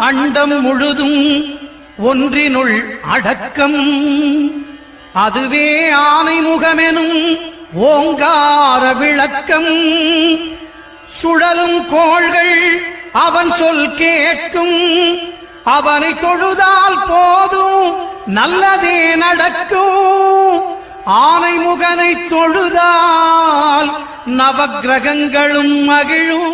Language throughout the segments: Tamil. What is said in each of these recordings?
அண்டம் முழுதும் ஒன்றினுள் அடக்கம். அதுவே ஆனைமுகமெனும் ஓங்கார விளக்கம். சுழலும் கோள்கள் அவன் சொல் கேட்கும். அவனை தொழுதால் போதும் நல்லதே நடக்கும். ஆனைமுகனை தொழுதால் நவக்கிரகங்களும் மகிழும்.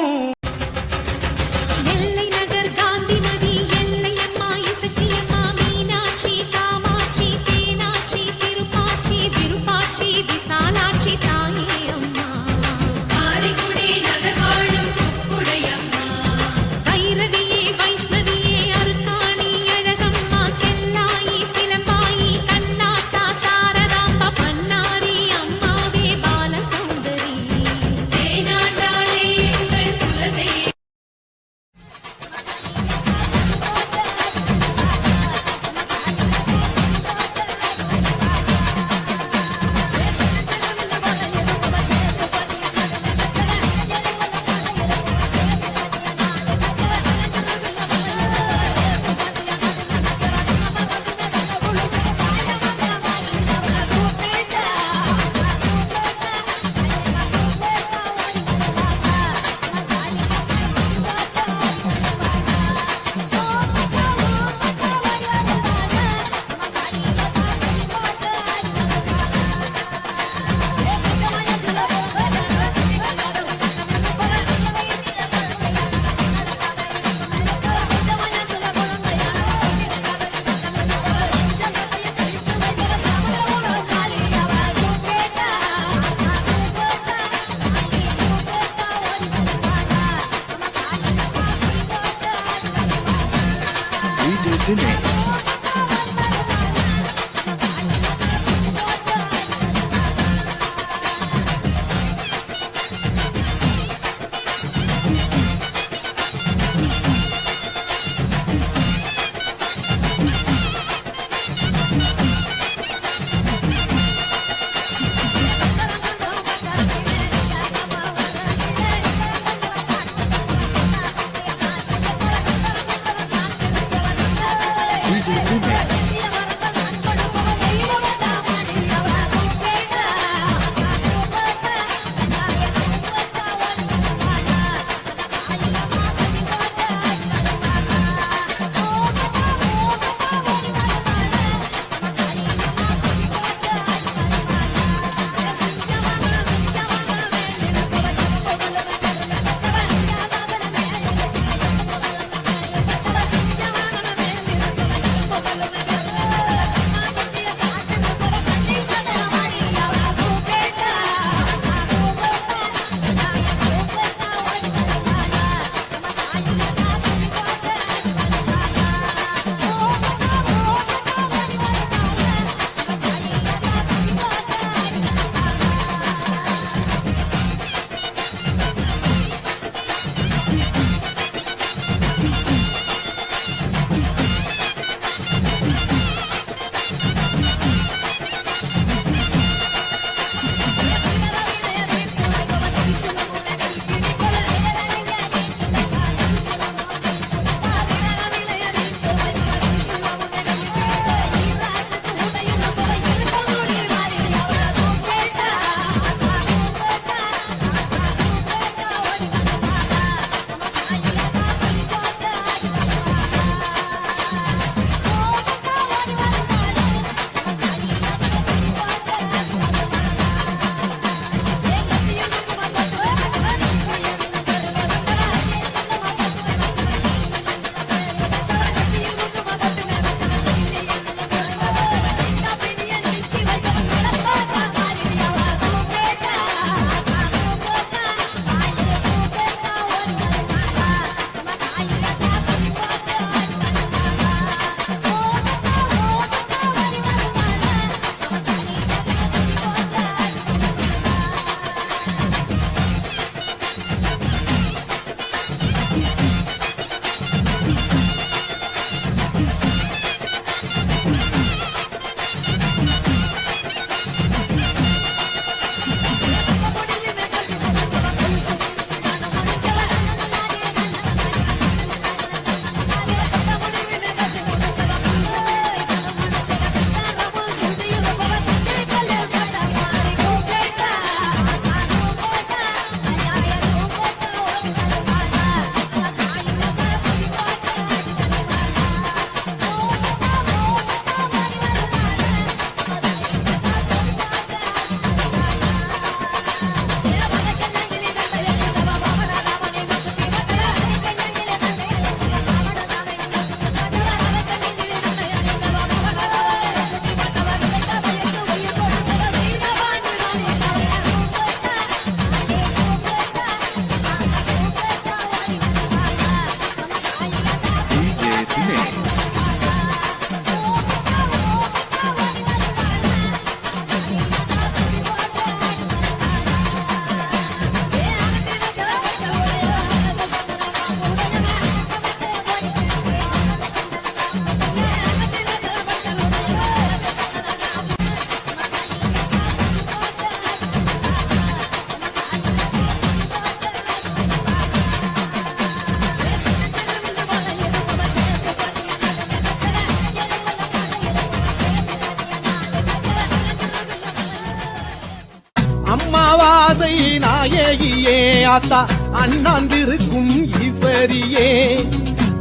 அழகியே ஆத்தா அண்ணாந்திருக்கும் ஈஸ்வரியே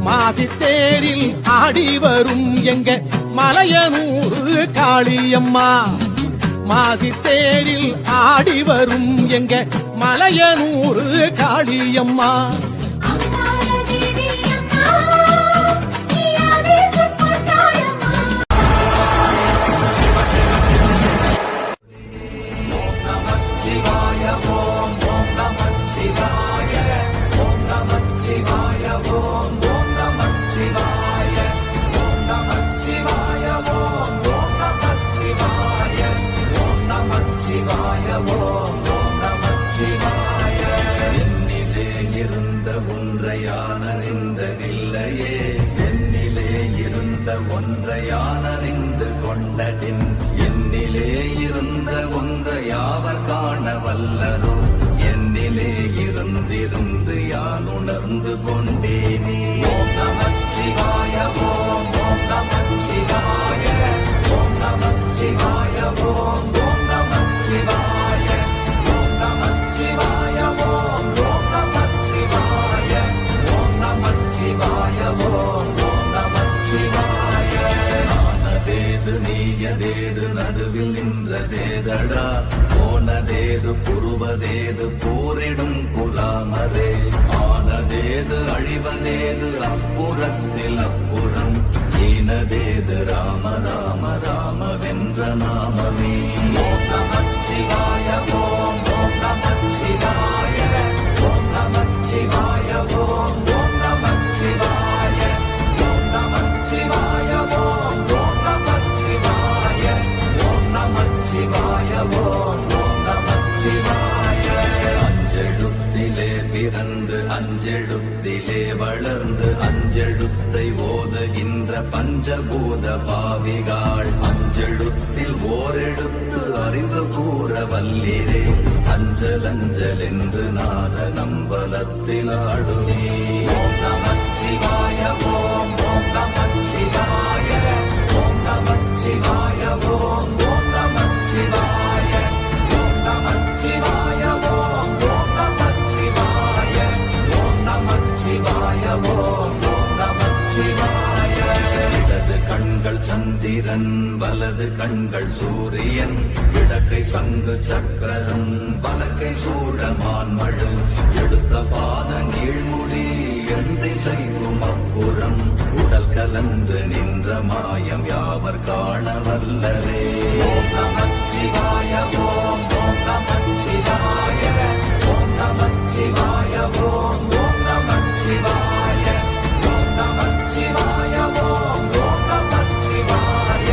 மாசித்தேரில் ஆடி வரும் எங்க மலையனூர் காளியம்மா மாசித்தேரில் ஆடி வரும் எங்க மலையனூர் காளியம்மா ஒன்றையானறிந்து கொண்டடின் என்னிலே இருந்த ஒன்றையாவர் காண வல்லரோ என்னிலே இருந்திருந்து யான் உணர்ந்து கொண்டேனே ஓம் நமச்சிவாய ஓம் ஓம் நமச்சிவாய ஓம் நமச்சிவாய ஓம் ஓம் நமச்சிவாய ஓம் நமச்சிவாய ஓம் ஓம் நமச்சிவாய ஓம் நமச்சிவாய ஓம் ஓம் நமச்சிவாய ஆனதேது நீயதேது நடுவில் நின்றதேதடா போனதேது புருவதேது போரிடும் குலாமரே ஆனதேது அழிவதேது அப்புறத்தில் அப்புறம் ஈனதேது ராம ராம ராம வென்ற நாமமே ஓம் நமச்சிவாய ஓம் ஓம் நமச்சிவாய ஓம் நமச்சிவாய ஓம் ஓம் நமச்சிவாய ஓம் நமச்சிவாய ஓம் ஓம் நமச்சிவாய ஓம் நமச்சிவாய ஓம் ஓம் நமச்சிவாய அஞ்செழுத்திலே பிறந்து அஞ்செழுத்திலே வளர்ந்து அஞ்செழுத்தை ஓதுகின்ற பஞ்சபூத பாவிகாள் அஞ்செழுத்தில் ஓரெழுத்து அறிந்து கூற வல்லிரே அஞ்சல் அஞ்சல் என்று நாத நம்பலத்தில் ஆடுவே ஓம் நமச்சிவாய ஓம் ஓம் நமச்சிவாய ஓம் நமச்சிவாய ஓம் ஓம் நமச்சிவாய ஓம் நமச்சிவாய ஓம் ஓம் நமச்சிவாய ஓம் நமச்சிவாய ஓம் ஓம் நமச்சிவாய இடது கண்கள் சந்திரன் வலது கண்கள் சூரியன் இடக்கை சங்கு சக்கரம் வலக்கை சூழமான்மழு எடுத்த பாத நீழ்முடி எண்டை செய்யும் அப்புறம் உடல் கலந்து நின்ற மாயம் யாவர் காண வல்லரே ஓம் நமச்சிவாய ஓம் ஓம் நமச்சிவாய ஓம் நமச்சிவாய ஓம் ஓம் நமச்சிவாய ஓம் நமச்சிவாய ஓம் ஓம் நமச்சிவாய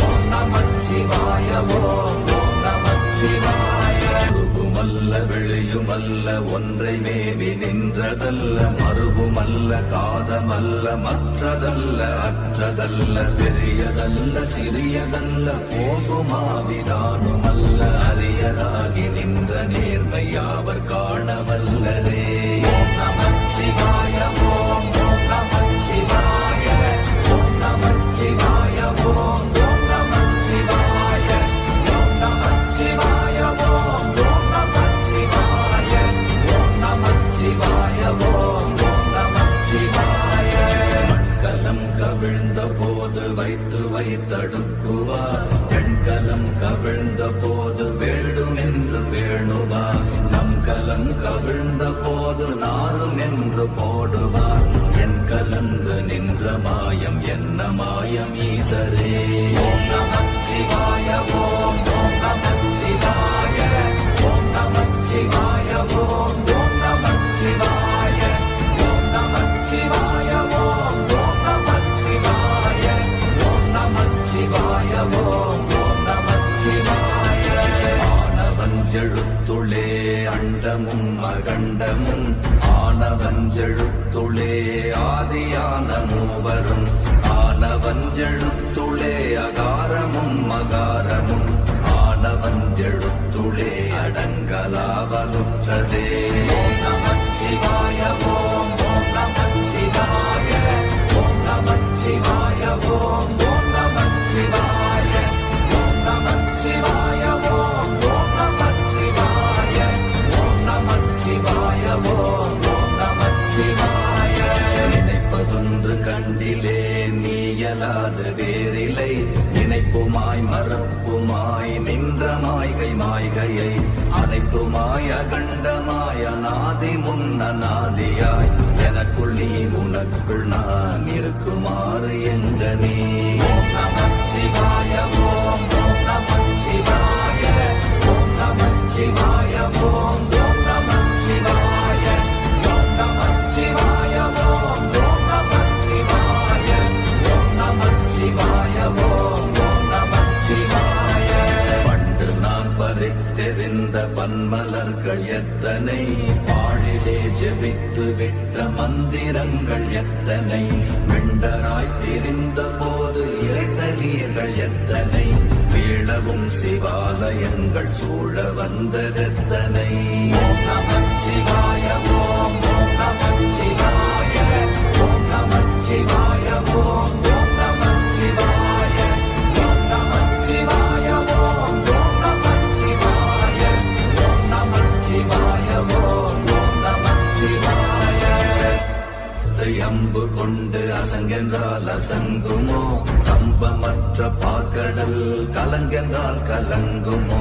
ஓம் நமச்சிவாய ஓம் ஓம் நமச்சிவாய உருவுமல்ல வெளியுமல்ல ஒன்றை மேவி நின்றதல்ல மறுவுமல்ல காதமல்ல மற்றதல்ல அற்றதல்ல பெரியதல்ல சிறியதல்ல போகுமாவிதானுமல்ல அரியதாகி நின்ற நேர்மை யாவர் காண வல்லரே ஓம் நமச்சிவாய ஓம் ஓம் நமச்சிவாய ஓம் நமச்சிவாய ஓம் ஓம் நமச்சிவாய ஓம் நமச்சிவாய ஓம் ஓம் நமச்சிவாய ஓம் நமச்சிவாய ஓம் ஓம் நமச்சிவாய மண்கலம் கவிழ்ந்த போது வைத்து வைத்தடுக்குவார் பெண்கலம் கவிழ்ந்த போது வேடும் என்று வேணுவார் நம் கலம் கவிழ்ந்த போது நாரும் என்று போடுவார் என் கலந்து நின்ற மாயம் என்ன மாயம் ஈசரே ஓம் நமச்சிவாய ஓம் ஓம் நமச்சிவாய ஓம் நமச்சிவாய ஓம் ஓம் நமச்சிவாய ஓம் நமச்சிவாய ஓம் ஓம் நமச்சிவாய ஓம் நமச்சிவாய ஓம் ஓம் நமச்சிவாய ஆனவஞ்செழுத்துளே அண்டமும் அகண்டமும் ஆனவஞ்செழுத்துளே ஆதியான மூவரும் ஆனவஞ்செழுத்துளே அகாரமும் மகாரமும் ஆனவஞ்செழுத்துளே அடங்கலாவலுற்றதே ஓம் நமச்சிவாய ஓம் ஓம் நமச்சிவாய ஓம் நமச்சிவாய ஓம் ஓம் நமச்சிவாய ஓம் நமச்சிவாய ஓம் ஓம் நமச்சிவாய ஓம் நமச்சிவாய என்று கண்டிலே நீயலாது வேறிலை நினைப்புமாய் மறப்புமாய் நின்ற மாய்கை மாய்கையை அனைத்துமாய் அகண்டமாய் அநாதி முன்னநாதியாய் எனக்குள் நீ உனக்குள் நான் இருக்குமாறு எங்க நீ ஓம் நமச்சிவாய ஓம் ஓம் நமச்சிவாய ஓம் நமச்சிவாய ஓம் ஓம் நமச்சிவாய ஓம் நமச்சிவாய ஓம் ஓம் நமச்சிவாய ஓம் நமச்சிவாய ஓம் ஓம் நமச்சிவாய பண்டு நான் பறித்தெறிந்த பன்மலர்கள் எத்தனை பாழிலே ஜெபித்து விட்ட மந்திரங்கள் எத்தனை வெண்டராய் தெரிந்த போது இறைத்த நீர்கள் எத்தனை வீழவும் சிவாலயங்கள் சூழ வந்ததெத்தனை ஓம் நமச்சிவாய ஓம் ஓம் நமச்சிவாய ஓம் நமச்சிவாய ஓம் ஓம் நமச்சிவாய ஓம் நமச்சிவாய ஓம் ஓம் நமச்சிவாய ஓம் நமச்சிவாய ஓம் ஓம் நமச்சிவாய அம்பு கொண்டு அசங்கென்றால் அசங்குமோ கம்பமற்ற பாக்கடல் கலங்கென்றால் கலங்குமோ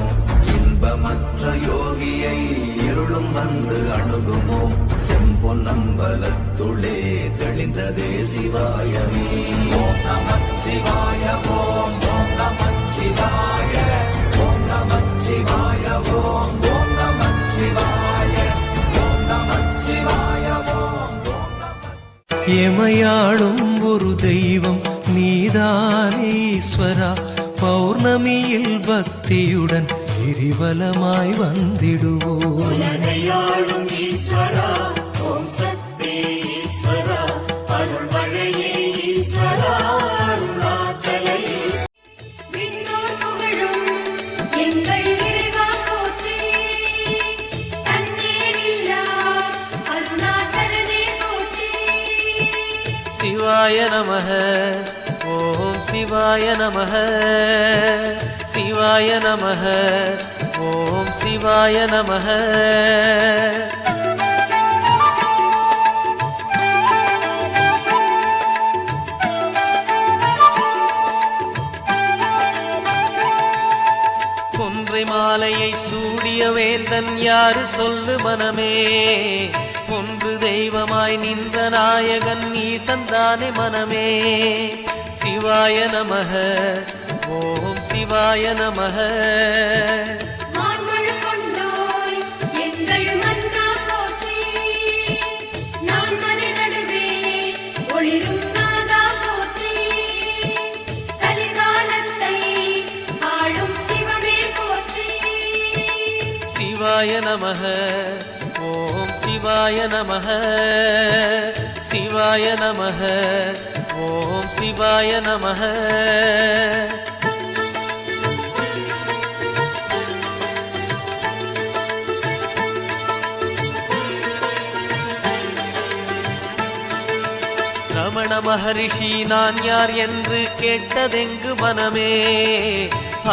இன்பமற்ற யோகியை இருளும் வந்து அணுகுமோ செம்பொன்னம்பலத்துளே தெளிந்ததே சிவாயமே ஓம் நமச்சிவாய ஓம் ஓம் நமச்சிவாய ஓம் நமச்சிவாய ஓம் ஓம் நமச்சிவாய ஓம் நமச்சிவாய ஓம் எமையாளும் ஒரு தெய்வம் நீதானே ஈஸ்வரா பௌர்ணமியில் பக்தியுடன் கிரிவலமாய் வந்திடுவோம் உலகையாளும் ஈஸ்வரா ஓம் சக்தி ஈஸ்வரா அருள்மழையே ஈஸ்வரா அருணாச்சல விண்ணோர் புகழும் எங்கள் இறைவா போற்றி தன்னேரில்லா அருணாச்சலனே போற்றி சிவாய நமः ஓம் சிவாய நமः சிவாய நமः ஓம் சிவாய நமः கொன்றை மாலையை சூடிய வேந்தன் யாரு சொல்லு மனமே ஒன்று தெய்வமாய் நின்ற நாயகன் ஈசந்தானே மனமே சிவாய நமः ஓம் சிவாய நமः மான்மழு கொண்டோய் எங்கள் மன்னா போற்றி நான் மறை நடுவே ஒளிரும் நாதா போற்றி கலிகாலத்தை ஆளும் சிவமே போற்றி சிவாய நமः ஓம் சிவாய நமः சிவாய நமः ஓம் சிவாய நமः ரமண மகரிஷி நான் யார் என்று கேட்டதெங்கு மனமே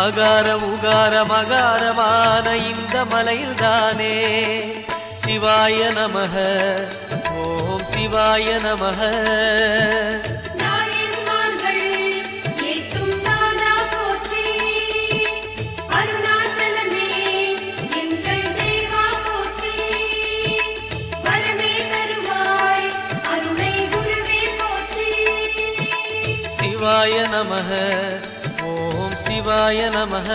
அகார உகார மகாரமான இந்த மலையில்தானே சிவாய நமः ஓம் சிவாய நமः நாயன்மார்கள் ஏத்தும் நாதா போற்றி அருணாச்சலமே எங்கள் தேவா போற்றி வரமே தருவாய் அருணை குருவே போற்றி சிவாய நமः ஓம் சிவாய நமः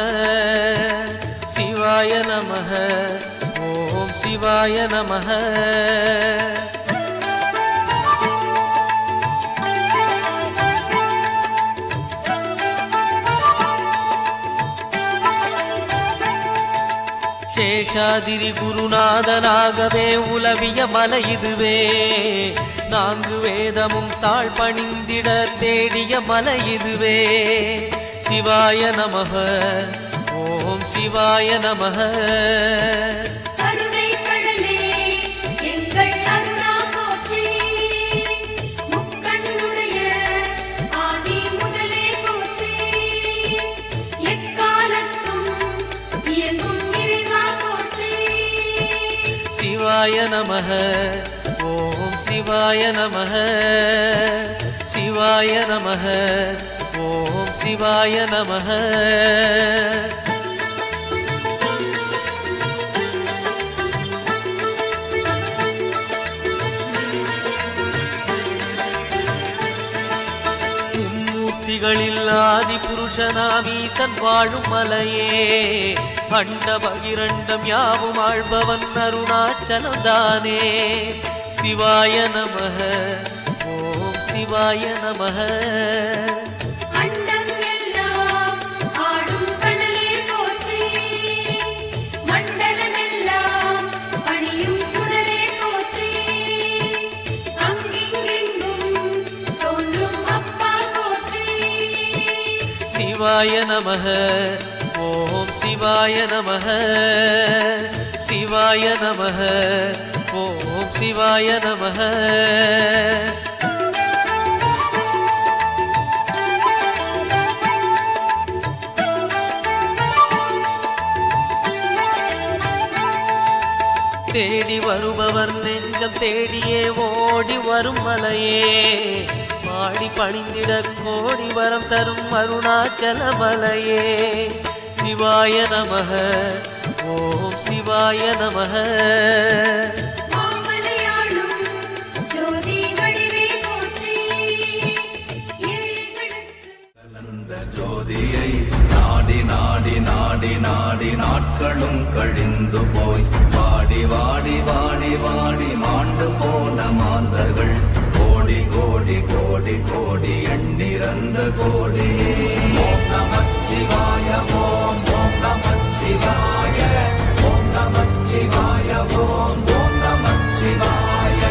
சிவாய நமः ஓம் சிவாய நமः சேஷாதிரி குருநாதனாகவே உலவிய மலை இதுவே நான்கு வேதமும் தாழ் பணிந்திட தேடிய மலை இதுவே சிவாய நமः ஓம் சிவாய நமः கருணை கடலே எங்கள் அருணா போற்றி முக்கண்ணுடைய ஆதி முதலே போற்றி எக்காலத்தும் இயங்கும் இறைவா போற்றி சிவாய நமः ஓம் சிவாய நமः சிவாய நமः ஓம் சிவாய நமः மும்மூர்த்திகளில் ஆதி புருஷனாமீசன் வாழும் மலையே அண்ட பகிரண்டம் யாவும் ஆழ்பவன் அருணாச்சலம் தானே சிவாய நமः ஓம் சிவாய நமः அண்டம் எல்லாம் ஆடும் கடலே போற்றி மண்டலமெல்லாம் பணியும் சுடரே போற்றி அங்கிங்கெங்கும் தோன்றும் அப்பா போற்றி சிவாய நமः ஓம் சிவாய நமः சிவாய நமः ஓம் சிவாய நமः தேடி வருபவர் நெஞ்சம் தேடியே ஓடி வரும் மலையே பாடி பணிந்திட கோடி வரம் தரும் அருணாச்சல மலையே சிவாய நமः ஓம் சிவாய நமः மாமலையாளும் ஜோதி வடிவே போற்றி கலந்த ஜோதியை நாடி நாடி நாடி நாடி நாட்களும் கழிந்து போய் வாடி வாடி வாடி வாடி மாண்டு போன மாந்தர்கள் கோடி கோடி கோடி கோடி எண்ணிறந்த கோடி ஓம் நமச்சிவாய ஓம் ஓம் நமச்சிவாய ஓம் நமச்சிவாய ஓம் ஓம் நமச்சிவாய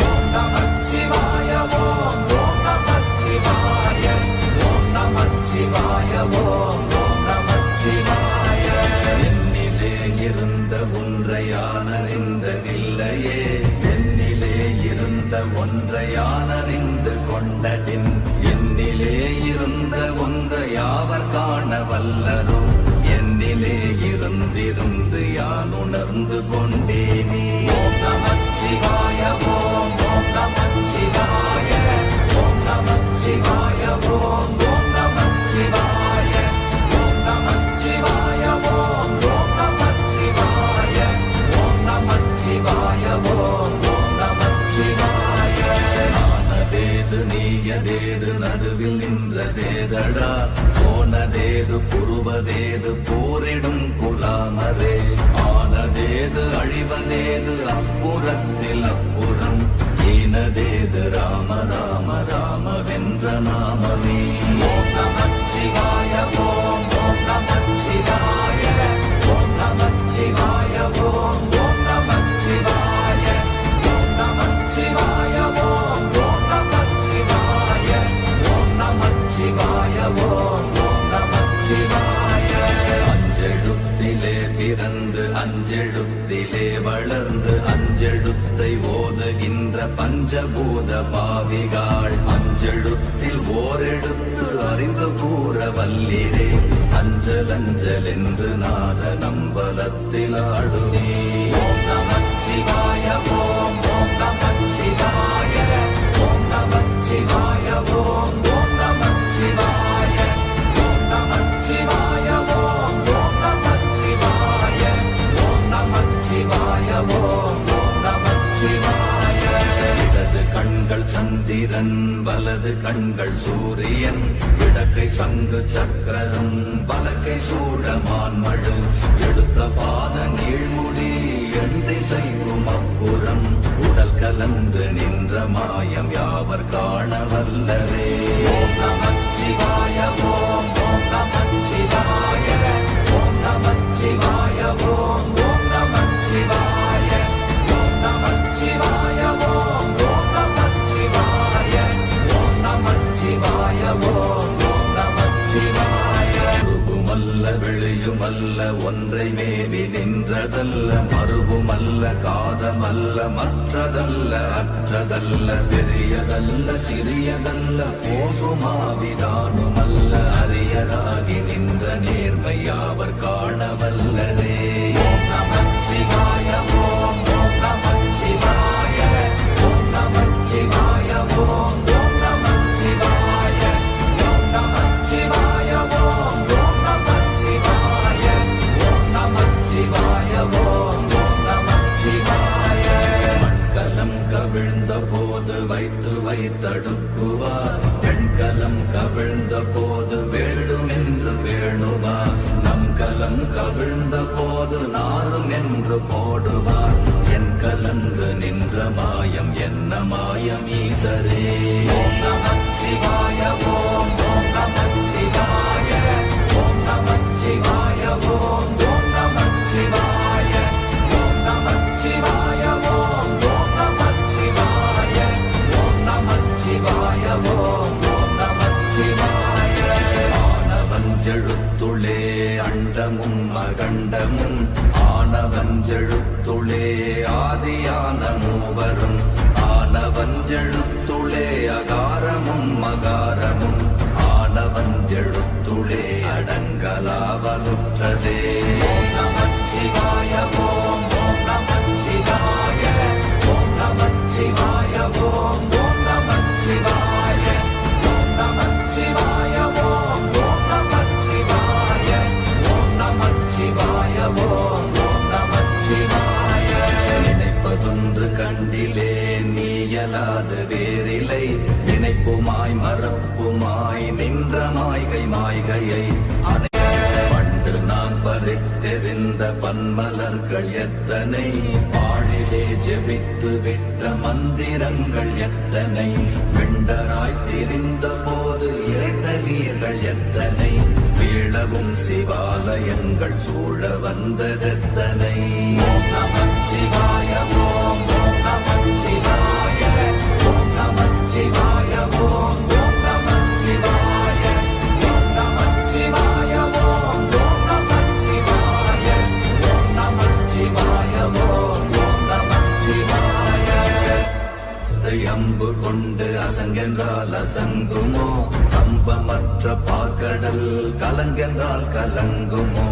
ஓம் நமச்சிவாய ஓம் ஓம் நமச்சிவாய ஓம் நமச்சிவாய ஓம் ஓம் நமச்சிவாய என்னிலே இருந்த ஒன்றையானறிந்ததில்லையே என்னிலே இருந்த ஒன்றையானறிந்து கொண்டடின் என்னிலே இருந்த ஒன்றை யாவர் காண வல்லரோ என்னிலே இருந்திருந்து யான் உணர்ந்து கொண்டேனே ஓம் நமச்சிவாய ஓம் ஓம் நமச்சிவாய ஓம் நமச்சிவாய ஓம் ஓம் நமச்சிவாய ஓம் நமச்சிவாய ஓம் ஓம் நமச்சிவாய ஓம் நமச்சிவாய ஓம் ஓம் நமச்சிவாய ஆனதேது நீயதேது நடுவில் நின்றதேதடா போனதேது புருவதேது போரிடும் குலாமரே ஆனதேது அழிவதேது அப்புறத்தில் அப்புறம் ஈனதேது ராம ராம ராமவென்ற நாமமே ஓம் நமச்சிவாய ஓம் ஓம் நமச்சிவாய ஓம் நமச்சிவாய ஓம் ஓம் நமச்சிவாய ஓம் நமச்சிவாய ஓம் ஓம் நமச்சிவாய ஓம் நமச்சிவாய ஓம் ஓம் நமச்சிவாய அஞ்செழுத்திலே பிறந்து அஞ்செழுத்திலே வளர்ந்து அஞ்செழுத்தை ஓதுகின்ற பஞ்சபூத பாவிகாள் அஞ்செழுத்தில் ஓரெழுத்து அறிந்து கூற வல்லிரே அஞ்சல் அஞ்சல் என்று நாத நம்பலத்தில் ஆடுவே ஓம் நமச்சிவாய ஓம் ஓம் நமச்சிவாய ஓம் நமச்சிவாய ஓம் ஓம் நமச்சிவாய ஓம் நமச்சிவாய ஓம் ஓம் நமச்சிவாய ஓம் நமச்சிவாய ஓம் ஓம் நமச்சிவாய இடது கண்கள் சந்திரன் வலது கண்கள் சூரியன் இடக்கை சங்கு சக்கரம் வலக்கை சூழமான்மழு எடுத்த பாத நீழ்முடி எண் திசைக்கும் அப்புறம் உடல் கலந்து நின்ற மாயம் யாவர் காண வல்லரே ஓம் நமச்சிவாய ஓம் ஓம் நமச்சிவாய ஓம் நமச்சிவாய ஓம் ஓம் நமச்சிவாய ஓம் நமச்சிவாய ஓம் ஓம் நமச்சிவாய ஓம் நமச்சிவாய ஓம் ஓம் நமச்சிவாய உருவுமல்ல வெளியுமல்ல ஒன்றை மேவி நின்றதல்ல மறுவுமல்ல காதமல்ல மற்றதல்ல அற்றதல்ல பெரியதல்ல சிறியதல்ல போகுமாவிதானுமல்ல அரியதாகி நின்ற நேர்மை யாவர் காண வல்லரே ஓம் நமச்சிவாய ஓம் ஓம் நமச்சிவாய ஓம் நமச்சிவாய ஓம் ஓம் நமச்சிவாய உள்ளம் கவிழ்ந்த போது நாரும் என்று போடுவார் என் கலந்து நின்ற மாயம் என்ன மாயம் ஈசரே ஓம் நமச்சிவாய ஓம் ஓம் நமச்சிவாய ஓம் நமச்சிவாய ஓம் ஓம் நமச்சிவாய ஓம் நமச்சிவாய ஓம் ஓம் நமச்சிவாய ஓம் நமச்சிவாய ஓம் ஓம் நமச்சிவாய ஆனவஞ்செழுத்துளே அண்டமும் அகண்டமும் ஆனவஞ்செழுத்துளே ஆதியான மூவரும் ஆனவஞ்செழுத்துளே அகாரமும் மகாரமும் ஆனவஞ்செழுத்துளே அடங்கலாவலுற்றதே ஓம் நமச்சிவாய ஓம் ஓம் நமச்சிவாய ஓம் நமச்சிவாய ஓம் ஓம் நமச்சிவாய ஓம் நமச்சிவாய ஓம் ஓம் நமச்சிவாய ஓம் நமச்சிவாய ஓம் ஓம் நமச்சிவாய நினைப்பதொன்று கண்டிலே நீயலாது வேறில்லை நினைப்புமாய் மறப்புமாய் நின்ற மாய்கை மாய்கையை அதை பண்டு நான் பறித்தெறிந்த பன்மலர்கள் எத்தனை பாழிலே ஜெபித்து விட்ட மந்திரங்கள் எத்தனை வெண்டராய் திரிந்த போது இறைத்த நீர்கள் எத்தனை வீழவும் சிவாலயங்கள் சூழ வந்ததெத்தனை ஓம் நமச்சிவாய ஓம் ஓம் நமச்சிவாய ஓம் நமச்சிவாய ஓம் ஓம் நமச்சிவாய ஓம் நமச்சிவாய ஓம் ஓம் நமச்சிவாய ஓம் நமச்சிவாய ஓம் ஓம் நமச்சிவாய அம்பு கொண்டு அசங்கென்றால் அசங்குமோ அம்பமற்ற பார்க்கடல் கலங்கென்றால் கலங்குமோ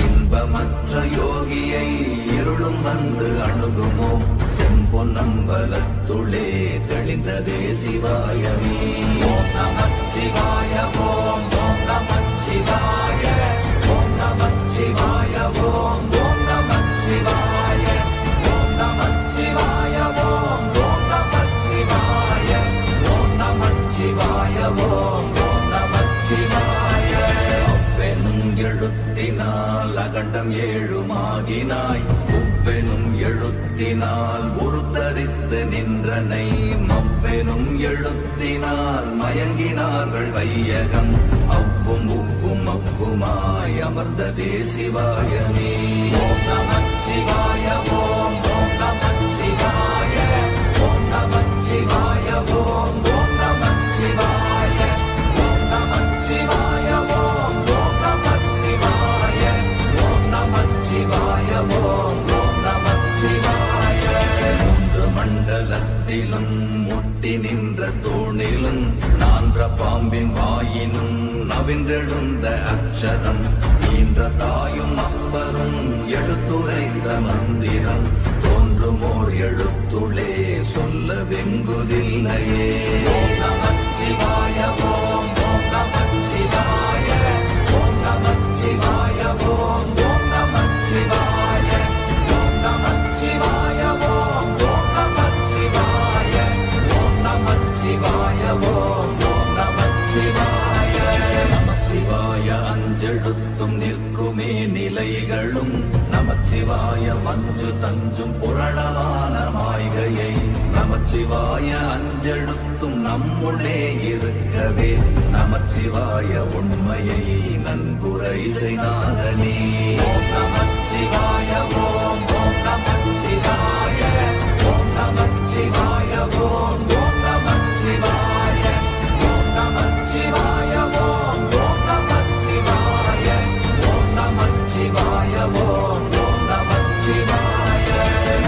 இன்பமற்ற யோகியை இருளும் வந்து அணுகுமோ செம்பொன்னம்பலத்துளே தெளிந்ததே சிவாயமே ஓம் நமச்சிவாய ஓம் ஓம் நமச்சிவாய ஓம் நமச்சிவாய ஓம் ஓம் நமச்சிவாய ஓம் நமச்சிவாய ஓம் ஓம் நமச்சிவாய ஓம் நமச்சிவாய ஓம் ஓம் நமச்சிவாய அப்பெனும் எழுத்தினால் அகண்டம் ஏழுமாகினாய் உப்பெனும் எழுத்தினால் உருத்தரித்து நின்றனை மப்பெனும் எழுத்தினால் மயங்கினார்கள் வையகம் அவ்வும் உப்பும் அப்புமாய் அமர்ந்ததே சிவாயமே ஓம் நமச்சிவாய ஓம் ஓம் நமச்சிவாய ஓம் நமச்சிவாய ஓம் ஓம் நமச்சிவாய ஓம் நமச்சிவாய ஓம் ஓம் நமச்சிவாய ஓம் நமச்சிவாய ஓம் ஓம் நமச்சிவாய மூன்று மண்டலத்திலும் முட்டி நின்ற தூணிலும் நான்ற பாம்பின் வாயினும் நவின்றெழுந்த அக்ஷரம் ஈன்ற தாயும் அப்பரும் எடுத்துரைத்த மந்திரம் தோன்றுமோர் எழுத்துளே சொல்ல வெங்குதில்லையே ஓம் நமச்சிவாய ஓம் ஓம் நமச்சிவாய ஓம் நமச்சிவாய ஓம் ஓம் நமச்சிவாய ஓம் நமச்சிவாய ஓம் ஓம் நமச்சிவாய ஓம் நமச்சிவாய ஓம் ஓம் நமச்சிவாய நமச்சிவாய அஞ்செழுத்தும் நிற்குமே நிலைகளும் நமச்சிவாய மஞ்சு தஞ்சும் புரணமான மாய்கையை நமச்சிவாய அஞ்செழுத்தும் நம்முள்ளே இருக்கவே நமச்சிவாய உண்மையை நன்குரை செய்தாதனே ஓம் நமச்சிவாய ஓம் ஓம் நமச்சிவாய ஓம் நமச்சிவாய ஓம் ஓம் நமச்சிவாய ஓம் நமச்சிவாய ஓம் ஓம் நமச்சிவாய ஓம் நமச்சிவாய ஓம் ஓம் நமச்சிவாய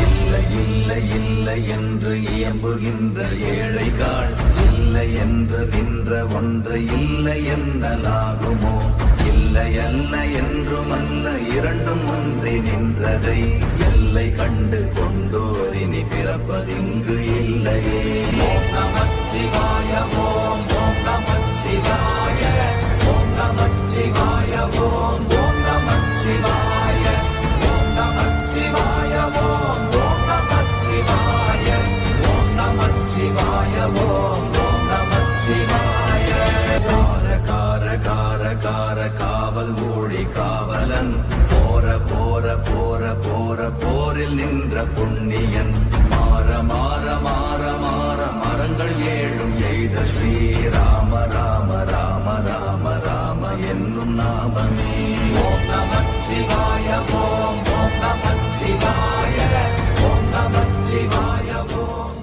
இல்லை இல்லை இல்லை என்று இயம்புகின்ற ஏழைகள் இல்லை என்று நின்ற ஒன்று இல்லை என்னலாகுமோ இல்லை அல்ல என்றும் அல்ல இரண்டும் ஒன்றி நின்றதை எல்லை கண்டு கொண்டோரினி பிறப்பதிங்கு இல்லையே ஓம் நமச்சிவாய ஓம் ஓம் நமச்சிவாய ஓம் நமச்சிவாய ஓம் ஓம் நமச்சிவாய ஓம் நமச்சிவாய ஓம் ஓம் நமச்சிவாய ஓம் நமச்சிவாய ஓம் ஓம் நமச்சிவாய கார கார கார கார காவல் ஊழி காவலன் போர போர போர போர போரில் நின்ற புண்ணியன் மாற மாற மாற மாற மரங்கள் ஏழும் எய்த ஸ்ரீராம ராம ராம ராம ராம என்னும் நாமமே ஓம் நமச்சிவாய ஓம் ஓம் நமச்சிவாய ஓம் நமச்சிவாய ஓம்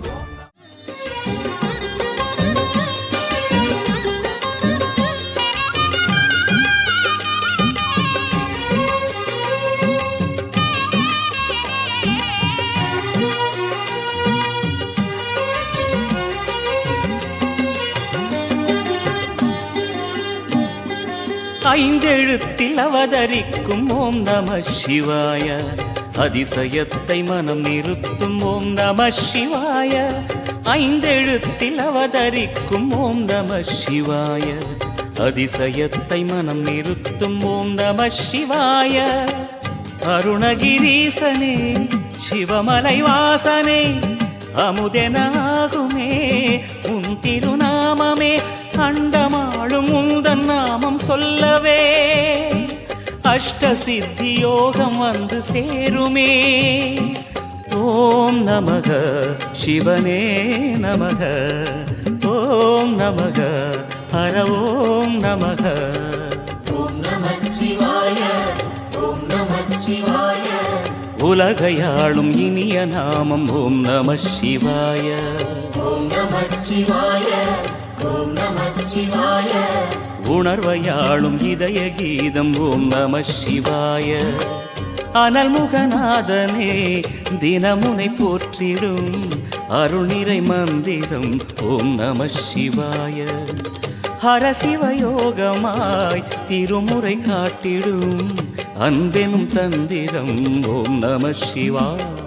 ஐந்தெழுத்தில் அவதரிக்கும் ஓம் நம சிவாய அதிசயத்தை மனம் நிறுத்தும் ஓம் நம சிவாய ஐந்தெழுத்தில் அவதரிக்கும் ஓம் நம சிவாய அதிசயத்தை மனம் நிறுத்தும் ஓம் நம சிவாய அருணகிரீசனே சிவமலை வாசனே அமுதெனாகுமே உன் திருநாமமே அண்டமாளும் உந்தன் நாமம் சொல்லவே அஷ்ட சித்தி யோகம் வந்து சேருமே ஓம் நமக சிவனே நமக ஓம் நமக ஹர ஓம் நமக உலகையாளும் இனிய நாமம் ஓம் நம சிவாய உணர்வையாளும் இதய கீதம் ஓம் நம சிவாய அனல்முகநாதனே தினமுனை போற்றிடும் அருள்நிறை மந்திரம் ஓம் நம சிவாய ஹரசிவயோகமாய் திருமுறை காட்டிடும் அன்பெனும் தந்திரம் ஓம் நம சிவாய